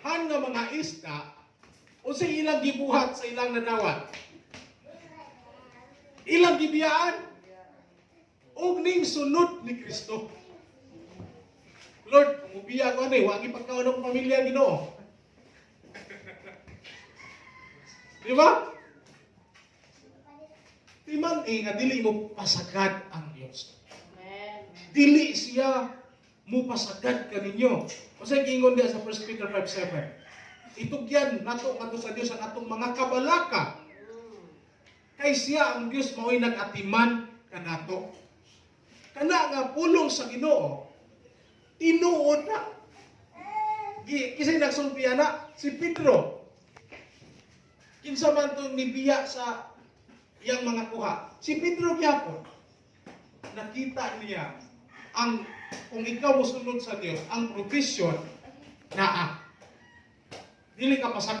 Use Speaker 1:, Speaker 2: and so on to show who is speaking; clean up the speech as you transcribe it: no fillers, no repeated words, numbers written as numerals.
Speaker 1: Han nga mga isda, o sa ilang gibuhat sa ilang nadawat. Ilang gibiyaan, og ning sunod ni Kristo. Lord, mubiya ko ani, wagi pagkaon ng pamilya Ginoo. Di ba? Timan nga dili mo pasagad ang Dios. Dili siya mo pasagad kaninyo. Kasi gingon dia sa 1 Peter 5:7. Itugyan nato ngadto sa Dios ang atong mga kabalaka. Kay siya ang Dios mao'y nag-atiman kanato. Kana nga pulong sa Ginoo, tinuod na. Kisay nagsulpiya na si Pedro. Kinsa man tong nibiya sa iyang mga kuha. Si Pedro gyapon. Nakita niya ang kung ikaw mosunod sa Dios, ang provision naa. Dili ka pasag